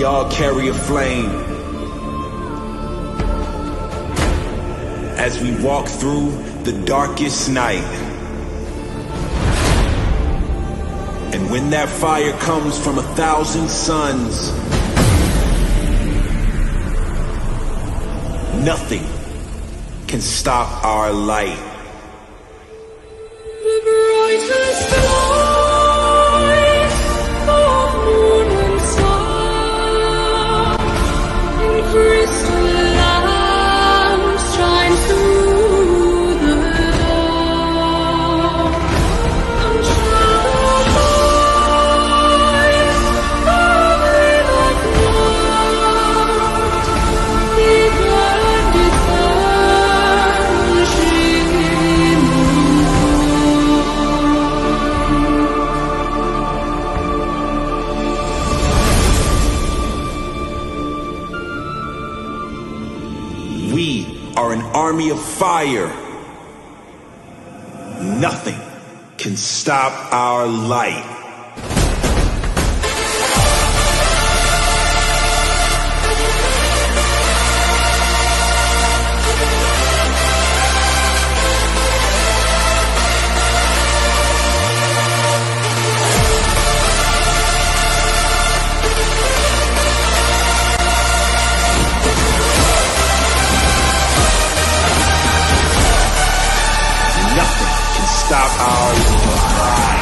all carry a flame. As we walk through the darkest night. And when that fire comes from 1,000 suns, nothing can stop our light. The brightest light of moon and star, in crystal lamps shine through the dark. And shadow light, covering of night, he burned its vanishing We are an army of fire. Nothing can stop our light. Nothing can stop our light.